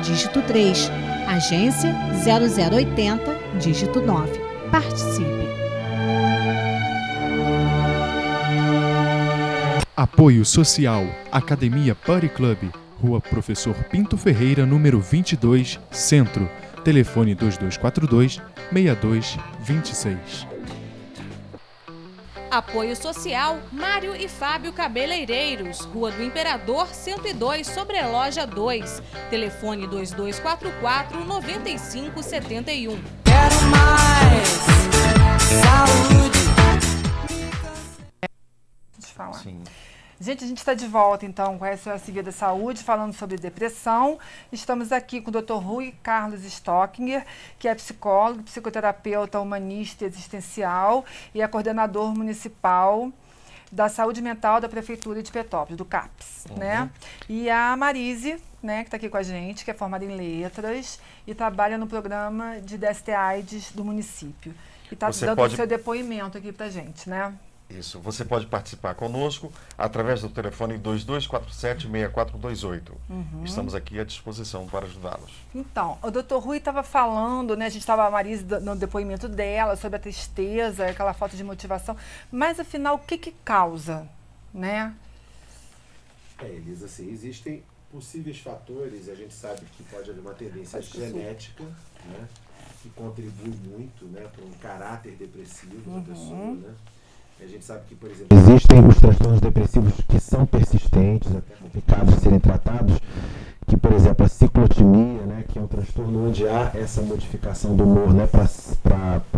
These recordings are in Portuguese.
dígito 3. Agência 0080, dígito 9. Participe. Apoio Social, Academia Party Club, Rua Professor Pinto Ferreira, número 22, Centro. Telefone 2242-6226. Apoio Social, Mário e Fábio Cabeleireiros, Rua do Imperador 102, Sobreloja 2. Telefone 2244-9571. Quero mais saúde. Deixa eu falar. Sim. Gente, a gente está de volta, então, com a SOS Vida Saúde, falando sobre depressão. Estamos aqui com o Dr. Rui Carlos Stockinger, que é psicólogo, psicoterapeuta humanista e existencial e é coordenador municipal da saúde mental da Prefeitura de Petrópolis, do CAPS, né? E a Marise, né, que está aqui com a gente, que é formada em letras e trabalha no programa de DST-AIDS do município. E está dando o seu depoimento aqui para a gente, né? Isso, você pode participar conosco através do telefone 2247-6428. Estamos aqui à disposição para ajudá-los. Então, o Dr. Rui estava falando, né, a gente estava, a Marise, no depoimento dela, sobre a tristeza, aquela falta de motivação, mas afinal, o que causa, né? Elisa, assim, existem possíveis fatores, a gente sabe que pode haver uma tendência genética, né, que contribui muito, né, para um caráter depressivo da pessoa, né? A gente sabe que, por exemplo, existem os transtornos depressivos que são persistentes, até complicados de serem tratados, que, por exemplo, a ciclotimia, né, que é um transtorno onde há essa modificação do humor, né, para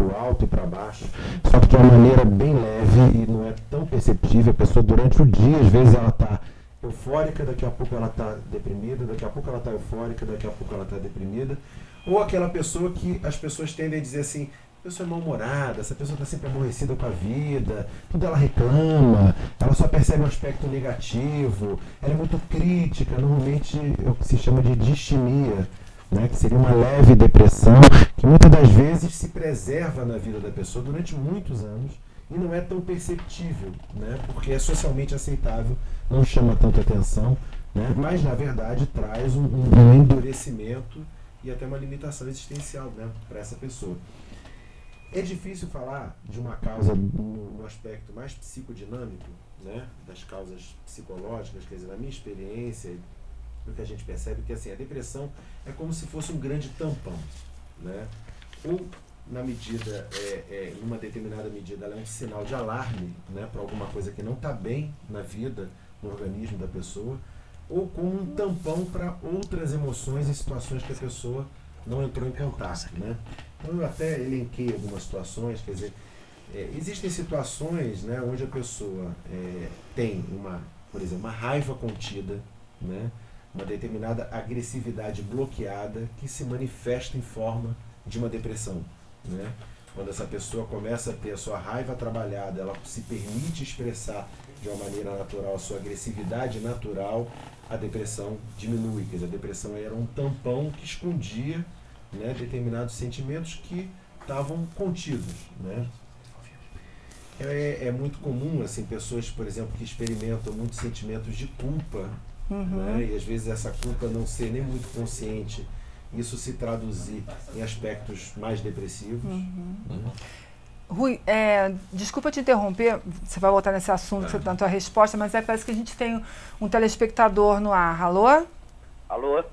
o alto e para baixo, só que de uma maneira bem leve e não é tão perceptível. A pessoa, durante o dia, às vezes ela está eufórica, daqui a pouco ela está deprimida, daqui a pouco ela está eufórica, daqui a pouco ela está deprimida. Ou aquela pessoa que as pessoas tendem a dizer assim: a pessoa é mal-humorada, essa pessoa está sempre aborrecida com a vida, tudo ela reclama, ela só percebe um aspecto negativo, ela é muito crítica, normalmente é o que se chama de distimia, né, que seria uma leve depressão, que muitas das vezes se preserva na vida da pessoa durante muitos anos e não é tão perceptível, né, porque é socialmente aceitável, não chama tanta atenção, né, mas na verdade traz um endurecimento e até uma limitação existencial, né, para essa pessoa. É difícil falar de uma causa no aspecto mais psicodinâmico, né, das causas psicológicas, quer dizer, na minha experiência, o que a gente percebe é que assim, a depressão é como se fosse um grande tampão, né, ou na medida, numa determinada medida, ela é um sinal de alarme, né, para alguma coisa que não está bem na vida, no organismo da pessoa, ou como um tampão para outras emoções e situações que a pessoa não entrou em contato, né. Então, eu até elenquei algumas situações, quer dizer, existem situações, né, onde a pessoa tem por exemplo, uma raiva contida, né, uma determinada agressividade bloqueada que se manifesta em forma de uma depressão, né. Quando essa pessoa começa a ter a sua raiva trabalhada, ela se permite expressar de uma maneira natural a sua agressividade natural, a depressão diminui. Quer dizer, a depressão era um tampão que escondia, né, determinados sentimentos que estavam contidos, né. É muito comum, assim, pessoas, por exemplo, que experimentam muitos sentimentos de culpa, né, e às vezes essa culpa não ser nem muito consciente, isso se traduzir em aspectos mais depressivos. Né. Rui, desculpa te interromper, você vai voltar nesse assunto na tua resposta, mas parece que a gente tem um telespectador no ar. Alô? Alô?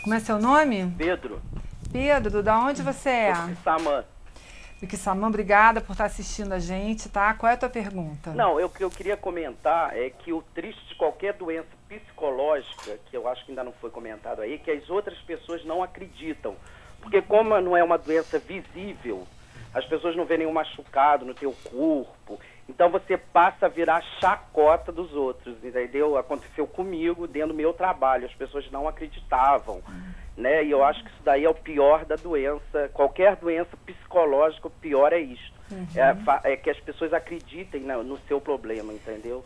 Como é seu nome? Pedro. Pedro, da onde você é? Do Quissamã. Do Quissamã, obrigada por estar assistindo a gente, tá? Qual é a tua pergunta? Não, o que eu queria comentar é que o triste de qualquer doença psicológica, que eu acho que ainda não foi comentado aí, que as outras pessoas não acreditam. Porque como não é uma doença visível, as pessoas não veem nenhum machucado no teu corpo, então você passa a virar chacota dos outros, entendeu? Aconteceu comigo dentro do meu trabalho, as pessoas não acreditavam, né? E eu acho que isso daí é o pior da doença, qualquer doença psicológica, o pior é isto, é que as pessoas acreditem no seu problema, entendeu?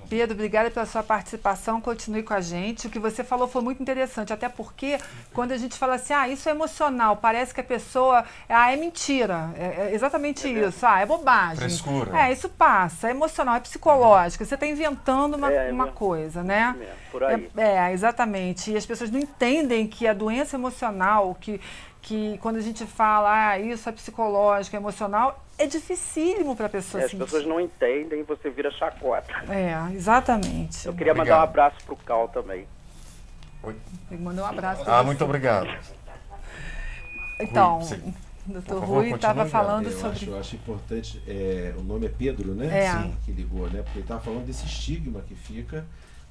Pedro, obrigada pela sua participação, continue com a gente. O que você falou foi muito interessante, até porque quando a gente fala assim, isso é emocional, parece que a pessoa, é mentira, é exatamente isso, é bobagem. Frescura. Isso passa, é emocional, é psicológico, você está inventando uma coisa, né? Por aí. Exatamente, e as pessoas não entendem que a doença emocional, que quando a gente fala, isso é psicológico, é emocional, é dificílimo para a pessoa As sentir. pessoas não entendem e você vira chacota. Exatamente. Eu queria mandar um abraço pro Cal também. Tem que mandar um abraço para você. Muito obrigado. Então, Rui, o Dr. Por favor, Rui estava continue, falando Eu sobre... acho importante, o nome é Pedro, né? É. Sim, que ligou, né? Porque ele estava falando desse estigma que fica,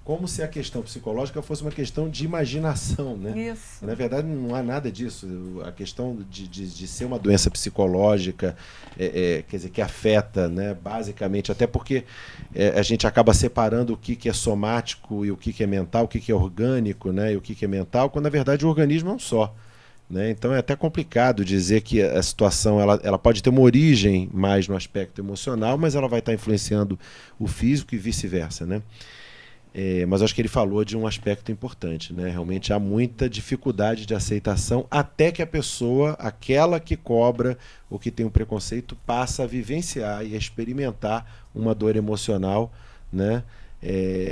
como se a questão psicológica fosse uma questão de imaginação, né? Isso. Na verdade, não há nada disso. A questão de ser uma doença psicológica, quer dizer, que afeta, né, basicamente, até porque a gente acaba separando o que é somático e o que é mental, o que é orgânico, né, e o que é mental, quando na verdade o organismo é um só. Né? Então é até complicado dizer que a situação ela pode ter uma origem mais no aspecto emocional, mas ela vai estar influenciando o físico e vice-versa, né? Mas acho que ele falou de um aspecto importante, né? Realmente há muita dificuldade de aceitação até que a pessoa, aquela que cobra ou que tem um preconceito, passa a vivenciar e a experimentar uma dor emocional, né?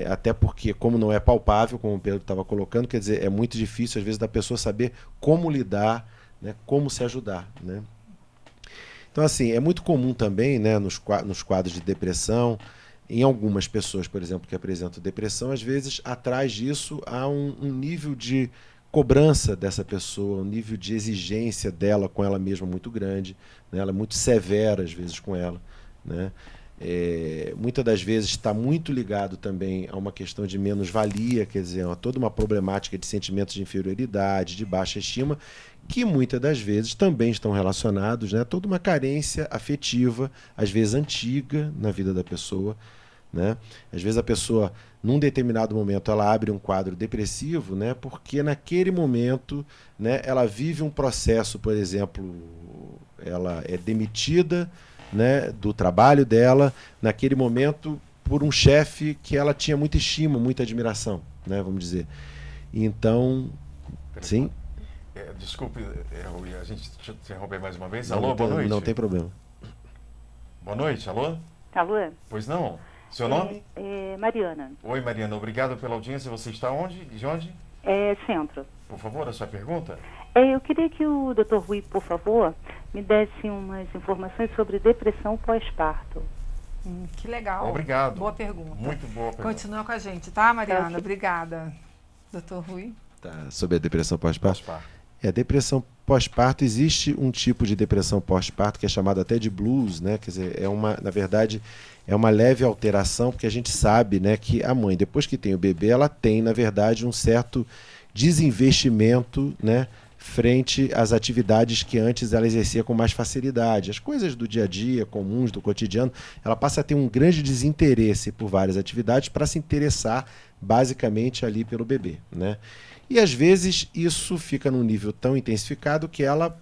Até porque, como não é palpável, como o Pedro estava colocando, quer dizer, é muito difícil às vezes da pessoa saber como lidar, né? Como se ajudar, né? Então, assim, é muito comum também, né, nos quadros de depressão, em algumas pessoas, por exemplo, que apresentam depressão, às vezes, atrás disso, há um nível de cobrança dessa pessoa, um nível de exigência dela com ela mesma muito grande, né? Ela é muito severa, às vezes, com ela, né? Muitas das vezes está muito ligado também a uma questão de menos-valia, quer dizer, toda uma problemática de sentimentos de inferioridade, de baixa estima, que muitas das vezes também estão relacionados, né, a toda uma carência afetiva, às vezes antiga, na vida da pessoa, né? Às vezes a pessoa, num determinado momento, ela abre um quadro depressivo, né, porque naquele momento, né, ela vive um processo, por exemplo, ela é demitida, né, do trabalho dela, naquele momento, por um chefe que ela tinha muita estima, muita admiração, né, vamos dizer. Então, sim? Desculpe, Rui, a gente te interromper mais uma vez. Não, Alô, boa noite. Não tem problema. Boa noite, alô? Alô? Pois não. Seu nome? Mariana. Oi, Mariana, obrigado pela audiência. Você está onde? De onde? Centro. Por favor, a sua pergunta? Eu queria que o Dr. Rui, por favor, me desse umas informações sobre depressão pós-parto. Que legal. Obrigado. Boa pergunta. Muito boa pergunta. Continua com a gente, tá, Mariana? Obrigada. Dr. Rui? Tá, sobre a depressão pós-parto. A depressão pós-parto, existe um tipo de depressão pós-parto que é chamado até de blues, né? Quer dizer, na verdade, é uma leve alteração, porque a gente sabe, né, que a mãe, depois que tem o bebê, ela tem, na verdade, um certo desinvestimento, né, frente às atividades que antes ela exercia com mais facilidade. As coisas do dia a dia, comuns, do cotidiano, ela passa a ter um grande desinteresse por várias atividades para se interessar basicamente ali pelo bebê, né? E às vezes isso fica num nível tão intensificado que ela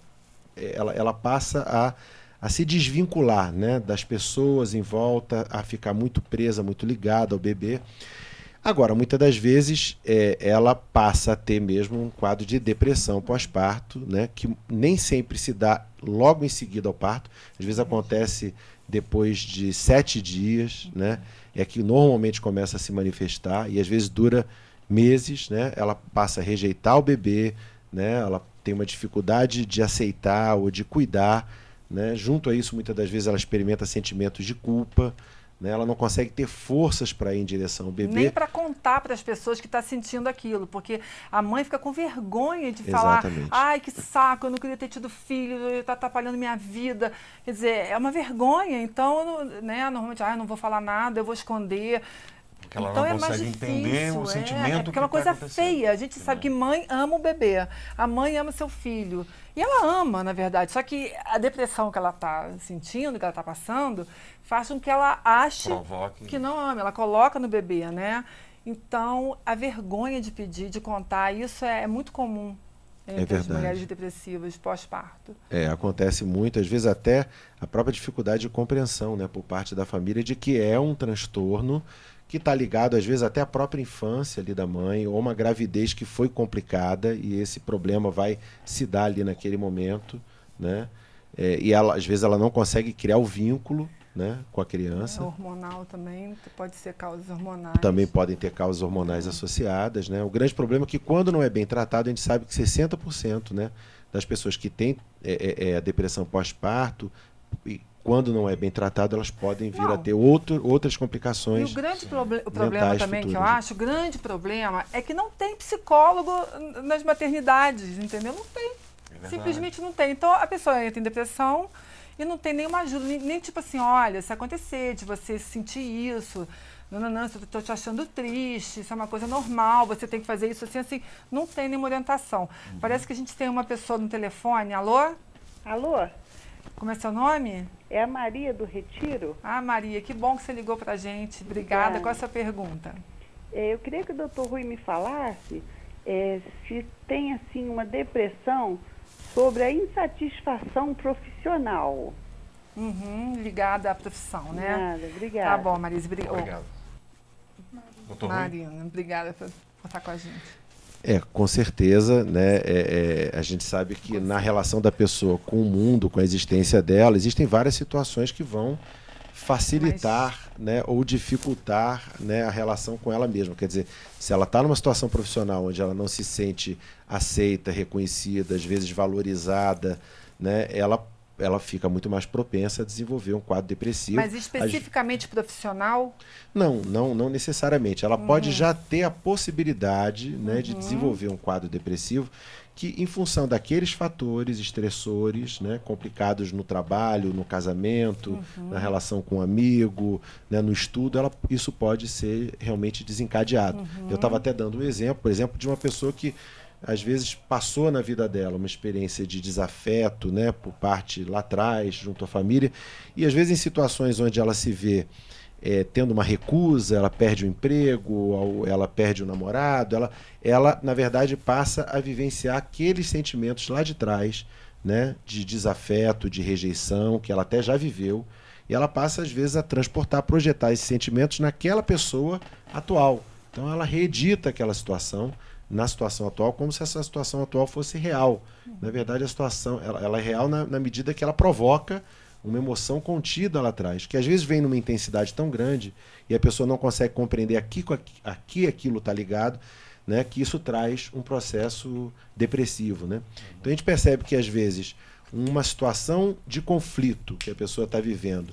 passa a se desvincular, né, das pessoas em volta, a ficar muito presa, muito ligada ao bebê. Agora, muitas das vezes, ela passa a ter mesmo um quadro de depressão pós-parto, né, que nem sempre se dá logo em seguida ao parto. Às vezes acontece depois de 7 dias, né, é que normalmente começa a se manifestar e às vezes dura meses, né, ela passa a rejeitar o bebê, né, ela tem uma dificuldade de aceitar ou de cuidar, né, junto a isso, muitas das vezes ela experimenta sentimentos de culpa, né, ela não consegue ter forças para ir em direção ao bebê. Nem para contar para as pessoas que está sentindo aquilo, porque a mãe fica com vergonha de falar, ai, que saco, eu não queria ter tido filho, está atrapalhando minha vida. Quer dizer, é uma vergonha, então, né, normalmente, eu não vou falar nada, eu vou esconder. Porque ela então não é mais consegue difícil, entender o sentimento porque é uma coisa feia. A gente sabe que mãe ama o bebê, a mãe ama seu filho. E ela ama, na verdade. Só que a depressão que ela está sentindo, que ela está passando, faz com que ela ache que não ama. Ela coloca no bebê, né? Então, a vergonha de pedir, de contar, isso é muito comum entre as mulheres depressivas pós-parto. Acontece muito, às vezes até a própria dificuldade de compreensão, né, por parte da família de que é um transtorno que está ligado, às vezes, até à própria infância ali da mãe, ou uma gravidez que foi complicada, e esse problema vai se dar ali naquele momento, né? E ela, às vezes ela não consegue criar o vínculo, né, com a criança. Hormonal também, pode ser causas hormonais. Também podem ter causas hormonais associadas, né? O grande problema é que quando não é bem tratado, a gente sabe que 60%, né, das pessoas que têm a depressão pós-parto, quando não é bem tratado, elas podem vir a ter outras complicações. E o grande problema também que eu acho, o grande problema é que não tem psicólogo nas maternidades, entendeu? Não tem. Simplesmente não tem. Então a pessoa entra em depressão e não tem nenhuma ajuda, nem tipo assim, olha, se acontecer de você sentir isso, não, eu estou te achando triste, isso é uma coisa normal, você tem que fazer isso assim, não tem nenhuma orientação. Parece que a gente tem uma pessoa no telefone. Alô? Alô? Como é seu nome? É a Maria do Retiro. Ah, Maria, que bom que você ligou para a gente. Obrigada. Qual é a sua pergunta? Eu queria que o Dr. Rui me falasse se tem assim uma depressão sobre a insatisfação profissional. Ligada à profissão, né? Nada, obrigada. Tá bom, Marisa. Obrigado. Doutor Rui? Marina, obrigada por estar com a gente. Com certeza, né? A gente sabe que na relação da pessoa com o mundo, com a existência dela, existem várias situações que vão facilitar, né, ou dificultar, né, a relação com ela mesma. Quer dizer, se ela está numa situação profissional onde ela não se sente aceita, reconhecida, às vezes valorizada, né, ela fica muito mais propensa a desenvolver um quadro depressivo. Mas especificamente profissional? Não necessariamente. Ela pode já ter a possibilidade, né, de desenvolver um quadro depressivo que, em função daqueles fatores estressores, né, complicados no trabalho, no casamento, na relação com um amigo, né, no estudo, isso pode ser realmente desencadeado. Eu estava até dando um exemplo, por exemplo, de uma pessoa que às vezes passou na vida dela uma experiência de desafeto, né, por parte lá atrás, junto à família, e às vezes em situações onde ela se vê tendo uma recusa, ela perde o emprego, ou ela perde o namorado, ela na verdade passa a vivenciar aqueles sentimentos lá de trás, né, de desafeto, de rejeição, que ela até já viveu, e ela passa às vezes a transportar, projetar esses sentimentos naquela pessoa atual. Então ela reedita aquela situação na situação atual, como se essa situação atual fosse real. Na verdade, a situação ela é real na medida que ela provoca uma emoção contida lá atrás, que às vezes vem numa intensidade tão grande e a pessoa não consegue compreender aqui aquilo está ligado, né, que isso traz um processo depressivo, né? Então a gente percebe que às vezes uma situação de conflito que a pessoa está vivendo,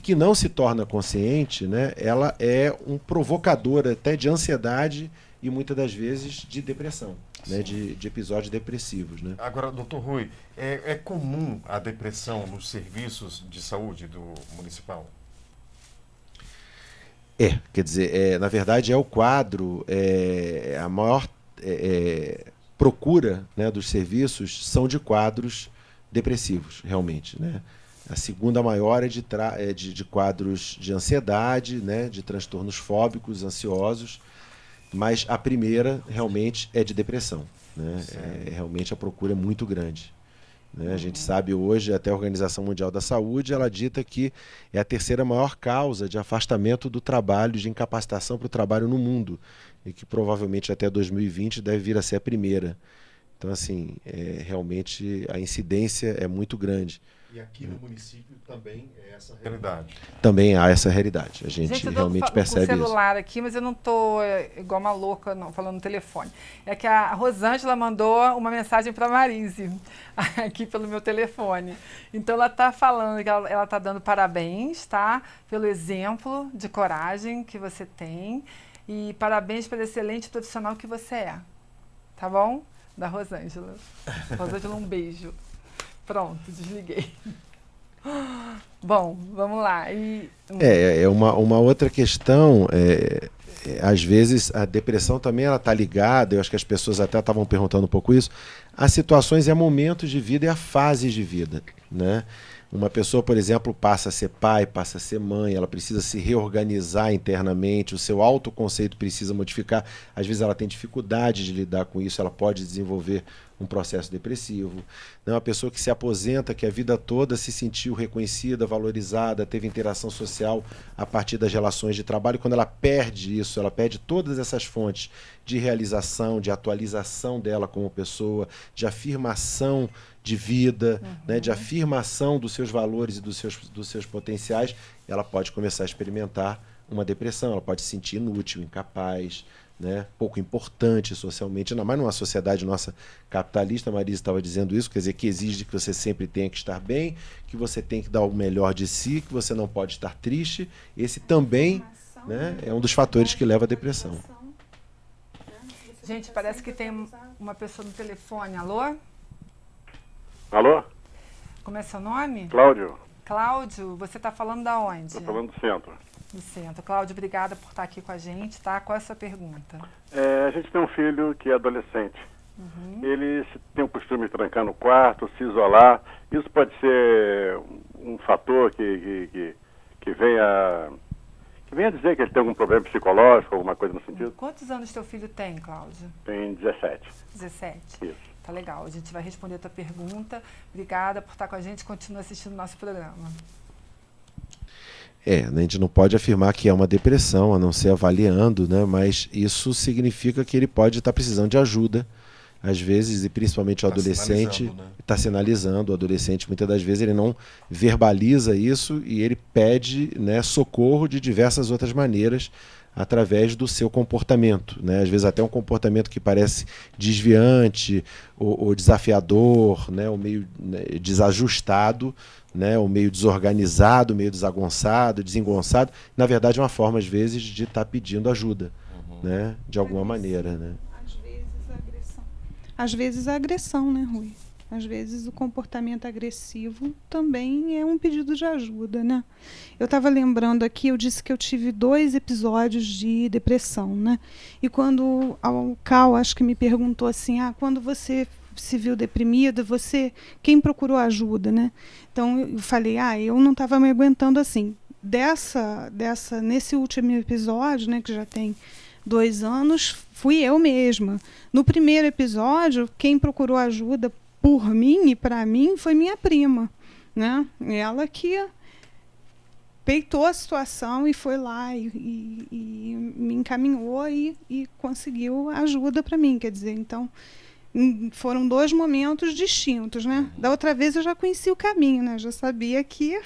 que não se torna consciente, né, ela é um provocador até de ansiedade e muitas das vezes de depressão, né, de episódios depressivos, né? Agora, doutor Rui, é comum a depressão nos serviços de saúde do municipal? Quer dizer, na verdade é o quadro, a maior procura, né, dos serviços são de quadros depressivos, realmente, né? A segunda maior é de quadros de ansiedade, né, de transtornos fóbicos, ansiosos, mas a primeira realmente é de depressão, né? Realmente a procura é muito grande, né? A gente sabe hoje, até a Organização Mundial da Saúde, ela dita que é a terceira maior causa de afastamento do trabalho, de incapacitação para o trabalho no mundo, e que provavelmente até 2020 deve vir a ser a primeira. Então, assim, realmente a incidência é muito grande. E aqui no município também é essa realidade. Também há essa realidade. A gente realmente percebe isso. Eu tô com o celular aqui, mas eu não tô igual uma louca, não, falando no telefone. É que a Rosângela mandou uma mensagem para a Marise, aqui pelo meu telefone. Então, ela está falando que ela está dando parabéns, tá? Pelo exemplo de coragem que você tem e parabéns pelo excelente profissional que você é. Tá bom? Da Rosângela. Rosângela, um beijo. Pronto, desliguei. Bom, vamos lá. Uma outra questão, às vezes a depressão também está ligada, eu acho que as pessoas até estavam perguntando um pouco isso, a situações e a momentos de vida e a fases de vida, né? Uma pessoa, por exemplo, passa a ser pai, passa a ser mãe, ela precisa se reorganizar internamente, o seu autoconceito precisa modificar. Às vezes ela tem dificuldade de lidar com isso, ela pode desenvolver um processo depressivo. Né? Uma pessoa que se aposenta, que a vida toda se sentiu reconhecida, valorizada, teve interação social a partir das relações de trabalho. Quando ela perde isso, ela perde todas essas fontes de realização, de atualização dela como pessoa, de afirmação de vida, né, de afirmação dos seus valores e dos seus potenciais, ela pode começar a experimentar uma depressão, ela pode se sentir inútil, incapaz, né, pouco importante socialmente, ainda mais numa sociedade nossa capitalista. A Marisa estava dizendo isso, quer dizer, que exige que você sempre tenha que estar bem, que você tem que dar o melhor de si, que você não pode estar triste. Esse também, né, é um dos fatores que leva à depressão. Gente, parece que tem uma pessoa no telefone. Alô? Alô? Como é seu nome? Cláudio. Cláudio, você está falando da onde? Estou falando do centro. Do centro. Cláudio, obrigada por estar aqui com a gente, tá? Qual é a sua pergunta? A gente tem um filho que é adolescente. Ele tem o costume de trancar no quarto, se isolar. Isso pode ser um fator que venha dizer que ele tem algum problema psicológico, alguma coisa no sentido? Quantos anos teu filho tem, Cláudio? Tem 17. 17? Isso. Tá legal. A gente vai responder a tua pergunta. Obrigada por estar com a gente. Continua assistindo o nosso programa. A gente não pode afirmar que é uma depressão, a não ser avaliando, né? Mas isso significa que ele pode estar precisando de ajuda, às vezes, e principalmente o adolescente está sinalizando. O adolescente, muitas das vezes, ele não verbaliza isso e ele pede, né, socorro de diversas outras maneiras, através do seu comportamento, né? Às vezes até um comportamento que parece desviante ou desafiador, né? Ou meio, né, desajustado, né? Ou meio desorganizado, meio desagonçado, desengonçado. Na verdade, é uma forma, às vezes, de estar pedindo ajuda, né? De alguma maneira, né? Às vezes a agressão, né, Rui? Às vezes o comportamento agressivo também é um pedido de ajuda, né? Eu estava lembrando aqui, eu disse que eu tive 2 episódios de depressão, né? E quando o Cal, acho que me perguntou assim, quando você se viu deprimida, quem procurou ajuda, né? Então eu falei, eu não estava me aguentando assim. Nesse último episódio, né, que já tem 2 anos, fui eu mesma. No primeiro episódio, quem procurou ajuda por mim e para mim foi minha prima, né? Ela que peitou a situação e foi lá e me encaminhou e conseguiu ajuda para mim, quer dizer, então foram 2 momentos distintos, né? Da outra vez eu já conhecia o caminho, né? Já sabia que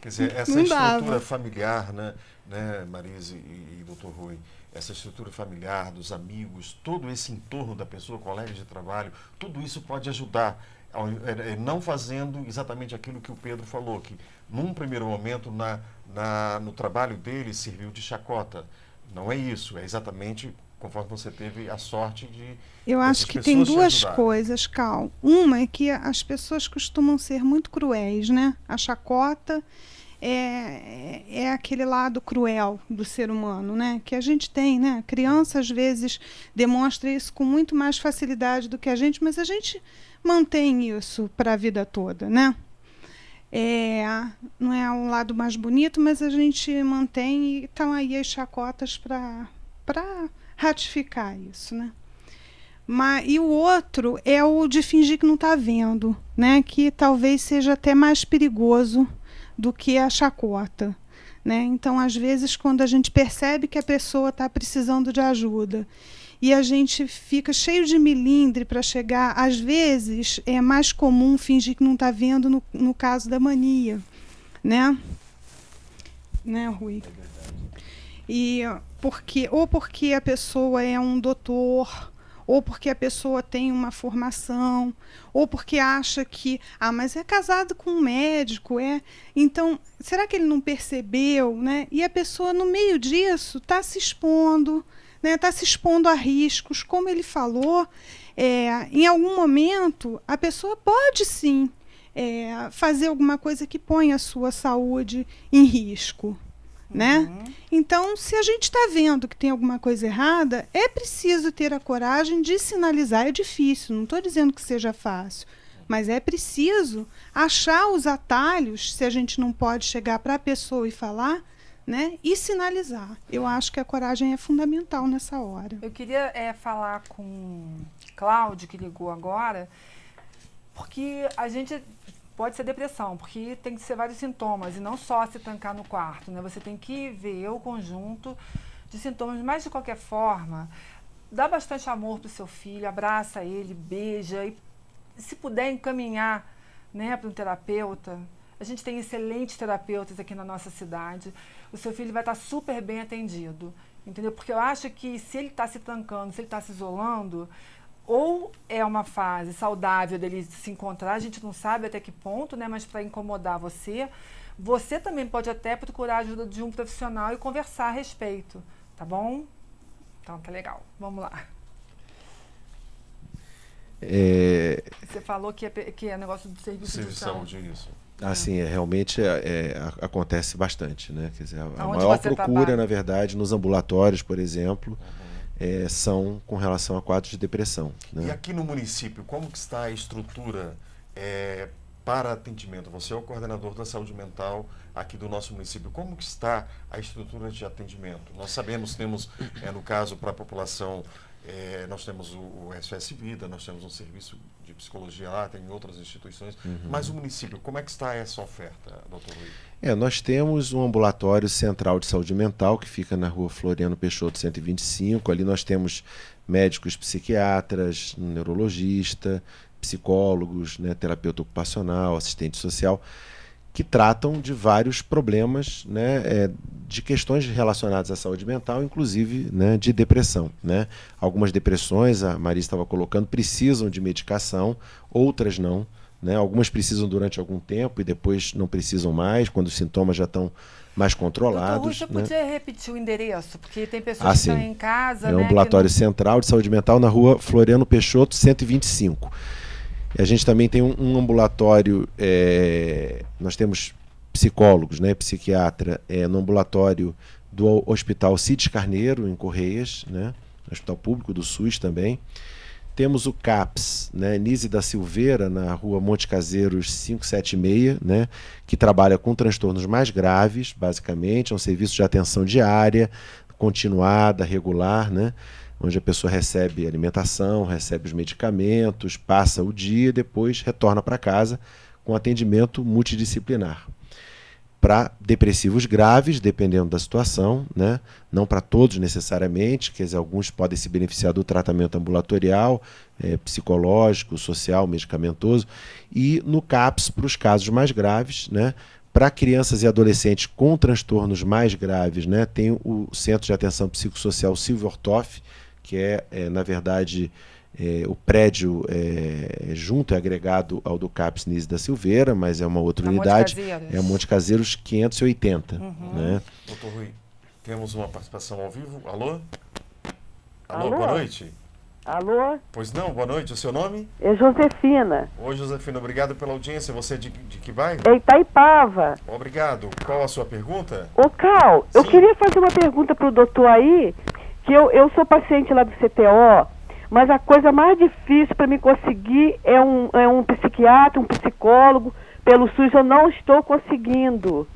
quer dizer, essa estrutura familiar, né, Marisa e Dr. Rui, essa estrutura familiar, dos amigos, todo esse entorno da pessoa, colegas de trabalho, tudo isso pode ajudar, não fazendo exatamente aquilo que o Pedro falou, que num primeiro momento no trabalho dele serviu de chacota. Não é isso, é exatamente conforme você teve a sorte de... Eu acho que tem 2 coisas, Cal. Uma é que as pessoas costumam ser muito cruéis, né? A chacota é aquele lado cruel do ser humano, né? Que a gente tem, né? A criança, às vezes, demonstra isso com muito mais facilidade do que a gente, mas a gente mantém isso para a vida toda, né? Não é um lado mais bonito, mas a gente mantém, e estão aí as chacotas para ratificar isso, né? E o outro é o de fingir que não está vendo, né? Que talvez seja até mais perigoso do que a chacota, né? Então, às vezes, quando a gente percebe que a pessoa está precisando de ajuda e a gente fica cheio de milindre para chegar, às vezes é mais comum fingir que não está vendo no caso da mania, né? Né, Rui? Porque a pessoa é um doutor, ou porque a pessoa tem uma formação, ou porque acha que, mas é casado com um médico, então, será que ele não percebeu, né? E a pessoa, no meio disso, está se expondo, né? Está se expondo a riscos, como ele falou, em algum momento, a pessoa pode sim fazer alguma coisa que ponha a sua saúde em risco, né? Então, se a gente está vendo que tem alguma coisa errada, é preciso ter a coragem de sinalizar. É difícil, não estou dizendo que seja fácil, mas é preciso achar os atalhos, se a gente não pode chegar para a pessoa e falar, né? E sinalizar. Eu acho que a coragem é fundamental nessa hora. Eu queria falar com Cláudio, que ligou agora, porque a gente pode ser depressão, porque tem que ser vários sintomas, e não só se trancar no quarto, né? Você tem que ver o conjunto de sintomas, mas de qualquer forma, dá bastante amor para o seu filho, abraça ele, beija, e se puder encaminhar, né, para um terapeuta. A gente tem excelentes terapeutas aqui na nossa cidade. O seu filho vai estar super bem atendido, entendeu? Porque eu acho que se ele está se trancando, se ele está se isolando, ou é uma fase saudável dele se encontrar, a gente não sabe até que ponto, né? Mas para incomodar você, você também pode até procurar a ajuda de um profissional e conversar a respeito, tá bom? Então tá legal, vamos lá. Você falou que é negócio do serviço de saúde. Isso. Assim, realmente acontece bastante, né? Quer dizer, a maior procura, na verdade, nos ambulatórios, por exemplo, são com relação a quadros de depressão. Né? E aqui no município, como que está a estrutura para atendimento? Você é o coordenador da saúde mental aqui do nosso município. Como que está a estrutura de atendimento? Nós sabemos, temos, no caso, para a população, nós temos o SOS Vida, nós temos um serviço de psicologia lá, tem outras instituições, mas o município, como é que está essa oferta, doutor Rui? Nós temos um ambulatório central de saúde mental que fica na rua Floriano Peixoto 125, ali nós temos médicos psiquiatras, neurologista, psicólogos, né, terapeuta ocupacional, assistente social, que tratam de vários problemas, né, de questões relacionadas à saúde mental, inclusive, né, de depressão. Né? Algumas depressões, a Marisa estava colocando, precisam de medicação, outras não. Né? Algumas precisam durante algum tempo e depois não precisam mais, quando os sintomas já estão mais controlados. Doutor Rui, você podia repetir o endereço? Porque tem pessoas que estão em casa... É o ambulatório central de saúde mental na rua Floriano Peixoto 125. A gente também tem um ambulatório, nós temos psicólogos, né, psiquiatra, no ambulatório do Hospital Cides Carneiro, em Correias, né, Hospital Público do SUS também. Temos o CAPS, né, Nise da Silveira, na rua Monte Caseiros 576, né, que trabalha com transtornos mais graves, basicamente, é um serviço de atenção diária, continuada, regular, né, onde a pessoa recebe alimentação, recebe os medicamentos, passa o dia e depois retorna para casa com atendimento multidisciplinar. Para depressivos graves, dependendo da situação, né? Não para todos necessariamente, quer dizer, alguns podem se beneficiar do tratamento ambulatorial, psicológico, social, medicamentoso, e no CAPS para os casos mais graves, né? Para crianças e adolescentes com transtornos mais graves, né? Tem o Centro de Atenção Psicossocial Silvio Ortoff, que na verdade, o prédio junto é agregado ao do CAPS Nise da Silveira, mas é uma outra unidade. É a Monte Caseiros 580. Né? Doutor Rui, temos uma participação ao vivo. Alô? Alô, boa noite. Alô? Pois não, boa noite. O seu nome? É Josefina. Oi, Josefina, obrigado pela audiência. Você é de que bairro? É Itaipava. Obrigado. Qual a sua pergunta? Ô, Cal, eu queria fazer uma pergunta para o doutor aí, que eu sou paciente lá do CTO, mas a coisa mais difícil para me conseguir é um psiquiatra, um psicólogo. Pelo SUS eu não estou conseguindo.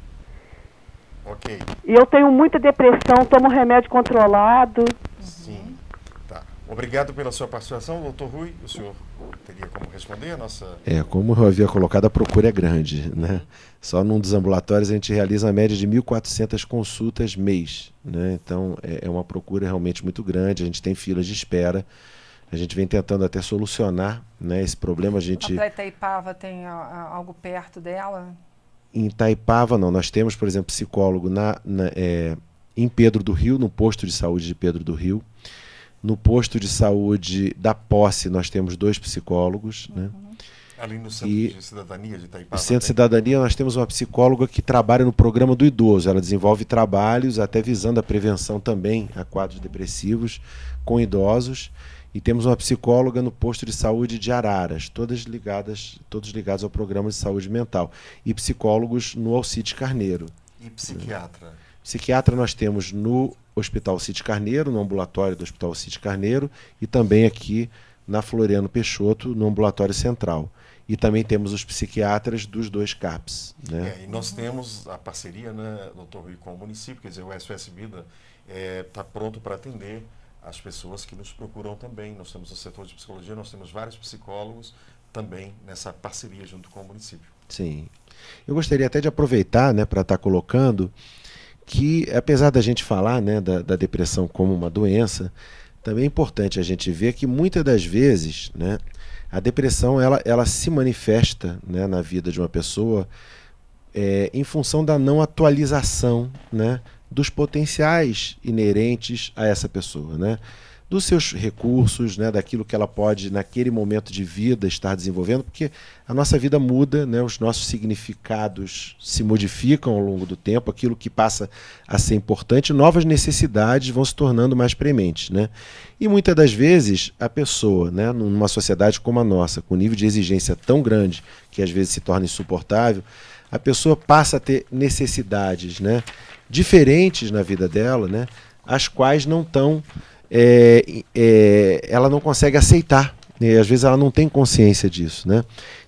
Ok. E eu tenho muita depressão, tomo remédio controlado. Sim. Tá. Obrigado pela sua participação, doutor Rui. O senhor teria como responder a nossa... Como eu havia colocado, a procura é grande, né? Só num dos ambulatórios a gente realiza uma média de 1.400 consultas mês, né? Então é uma procura realmente muito grande, a gente tem filas de espera, a gente vem tentando até solucionar, né, esse problema. A Itaipava tem algo perto dela? Em Itaipava não, nós temos, por exemplo, psicólogo em Pedro do Rio, no posto de saúde de Pedro do Rio. No posto de saúde da Posse nós temos 2 psicólogos, né? Ali no Centro de Cidadania de Itaipava. No Centro de Cidadania nós temos uma psicóloga que trabalha no programa do idoso. Ela desenvolve trabalhos até visando a prevenção também a quadros depressivos com idosos. E temos uma psicóloga no posto de saúde de Araras, todos ligados ao programa de saúde mental. E psicólogos no Alcides Carneiro. E psiquiatra? Psiquiatra nós temos no Hospital Cides Carneiro, no ambulatório do Hospital Cides Carneiro, e também aqui na Floriano Peixoto, no ambulatório central. e também temos os psiquiatras dos 2 CAPs. Né? E nós temos a parceria, né, doutor Rui, com o município, quer dizer, o SOS Vida está pronto para atender as pessoas que nos procuram também. Nós temos o setor de psicologia, nós temos vários psicólogos também nessa parceria junto com o município. Sim. Eu gostaria até de aproveitar, né, para estar colocando que, apesar da gente falar, né, da depressão como uma doença, também é importante a gente ver que muitas das vezes, né, a depressão ela se manifesta, né, na vida de uma pessoa em função da não atualização, né, dos potenciais inerentes a essa pessoa, né, dos seus recursos, né, daquilo que ela pode, naquele momento de vida, estar desenvolvendo, porque a nossa vida muda, né, os nossos significados se modificam ao longo do tempo, aquilo que passa a ser importante, novas necessidades vão se tornando mais prementes. Né? E muitas das vezes a pessoa, né, numa sociedade como a nossa, com um nível de exigência tão grande, que às vezes se torna insuportável, a pessoa passa a ter necessidades, né, diferentes na vida dela, né, as quais não estão... ela não consegue aceitar, e às vezes ela não tem consciência disso, né?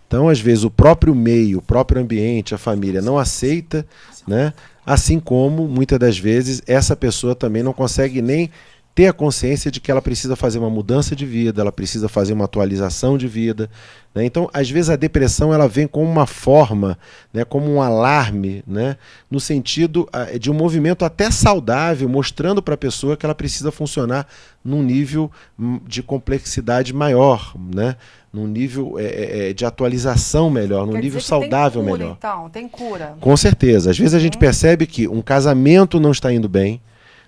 Então, às vezes, o próprio meio, o próprio ambiente, a família não aceita, né? Assim como, muitas das vezes, essa pessoa também não consegue nem ter a consciência de que ela precisa fazer uma mudança de vida, ela precisa fazer uma atualização de vida. Né? Então, às vezes, a depressão ela vem como uma forma, né, como um alarme, né, no sentido de um movimento até saudável, mostrando para a pessoa que ela precisa funcionar num nível de complexidade maior, né, num nível de atualização melhor, num nível saudável tem cura, melhor. Então, tem cura. Com certeza. Às vezes a gente percebe que um casamento não está indo bem,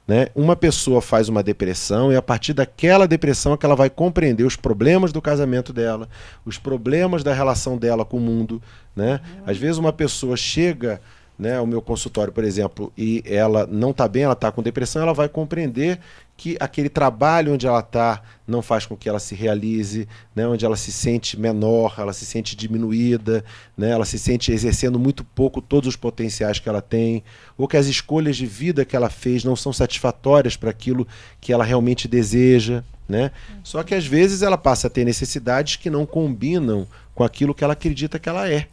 né? Uma pessoa faz uma depressão e a partir daquela depressão é que ela vai compreender os problemas do casamento dela, os problemas da relação dela com o mundo. Né? Às vezes uma pessoa chega, né, ao meu consultório, por exemplo, e ela não está bem, ela está com depressão, ela vai compreender que aquele trabalho onde ela está não faz com que ela se realize, né, onde ela se sente menor, ela se sente diminuída, né, ela se sente exercendo muito pouco todos os potenciais que ela tem, ou que as escolhas de vida que ela fez não são satisfatórias para aquilo que ela realmente deseja. Né? Só que às vezes ela passa a ter necessidades que não combinam com aquilo que ela acredita que ela é.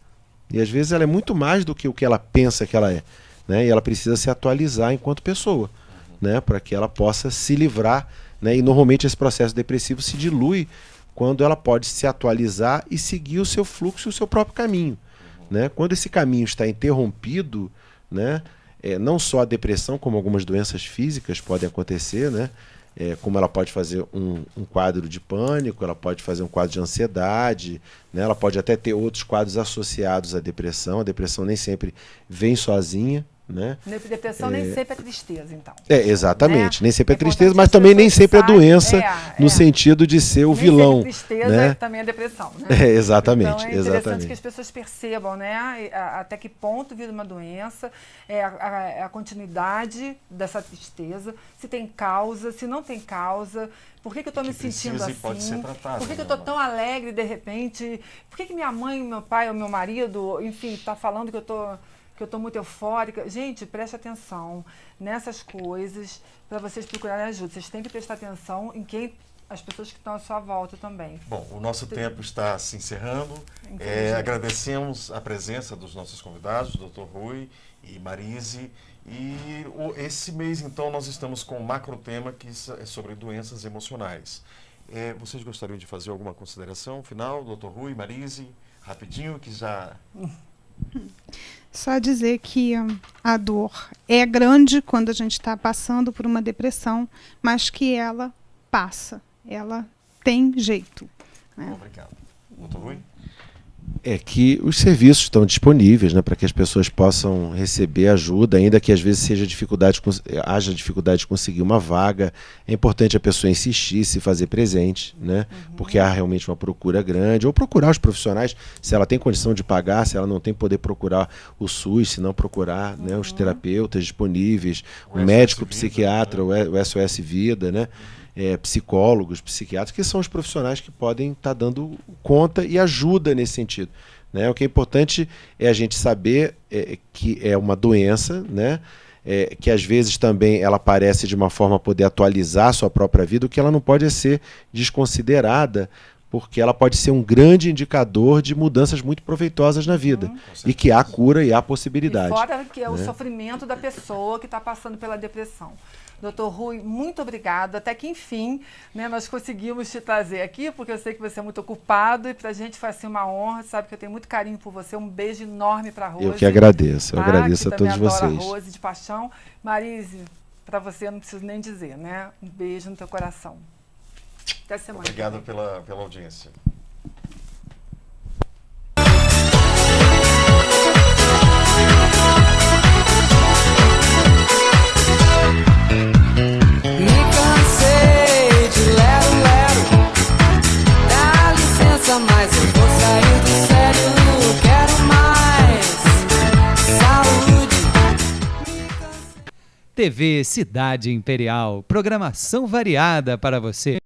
E às vezes ela é muito mais do que o que ela pensa que ela é. Né? E ela precisa se atualizar enquanto pessoa, né? Para que ela possa se livrar. Né? E normalmente esse processo depressivo se dilui quando ela pode se atualizar e seguir o seu fluxo e o seu próprio caminho. Né? Quando esse caminho está interrompido, né? Não só a depressão, como algumas doenças físicas podem acontecer, né? Como ela pode fazer um quadro de pânico, ela pode fazer um quadro de ansiedade, né? Ela pode até ter outros quadros associados à depressão. A depressão nem sempre vem sozinha. Né? Depressão nem sempre é tristeza, então. Exatamente, né? nem sempre é tristeza, mas também nem sempre é doença, no sentido de ser o vilão. Tristeza né? também é depressão. Né? Exatamente. Então é interessante que as pessoas percebam, né, até que ponto vira uma doença, a continuidade dessa tristeza, se tem causa, se não tem causa. Por que eu estou me sentindo assim? Pode ser tratado, por que eu estou tão alegre de repente? Por que minha mãe, meu pai ou meu marido, enfim, está falando que eu estou muito eufórica? Gente, preste atenção nessas coisas para vocês procurarem ajuda. Vocês têm que prestar atenção em quem as pessoas que estão à sua volta também. Bom, o nosso tempo está se encerrando. Agradecemos a presença dos nossos convidados, Dr. Rui e Marise. E esse mês, então, nós estamos com um macro tema que é sobre doenças emocionais. Vocês gostariam de fazer alguma consideração final, Dr. Rui, Marise? Rapidinho, que já... Só dizer que a dor é grande quando a gente está passando por uma depressão, mas que ela passa, ela tem jeito. Né? Obrigado. Doutor Rui? Que os serviços estão disponíveis, né, para que as pessoas possam receber ajuda, ainda que às vezes haja dificuldade de conseguir uma vaga. É importante a pessoa insistir, se fazer presente, né, porque há realmente uma procura grande, ou procurar os profissionais, se ela tem condição de pagar, se ela não tem, poder procurar o SUS, se não procurar, né, os terapeutas disponíveis, o médico, o psiquiatra, o SOS Vida, né, psicólogos, psiquiatras, que são os profissionais que podem estar dando conta e ajuda nesse sentido. Né? O que é importante é a gente saber que é uma doença, né? Que às vezes também ela aparece de uma forma a poder atualizar a sua própria vida, o que ela não pode ser desconsiderada porque ela pode ser um grande indicador de mudanças muito proveitosas na vida, e que há cura e há possibilidade. E fora que é o né? sofrimento da pessoa que está passando pela depressão. Doutor Rui, muito obrigado. Até que, enfim, né, nós conseguimos te trazer aqui, porque eu sei que você é muito ocupado e para a gente foi assim, uma honra. Sabe que eu tenho muito carinho por você. Um beijo enorme para a Rose. Eu que agradeço. Eu agradeço que a todos vocês. A Rose de paixão. Marise, para você eu não preciso nem dizer, né? Um beijo no teu coração. Até semana. Obrigado pela audiência. Mas eu vou sair do sério, quero mais saúde. TV Cidade Imperial, programação variada para você.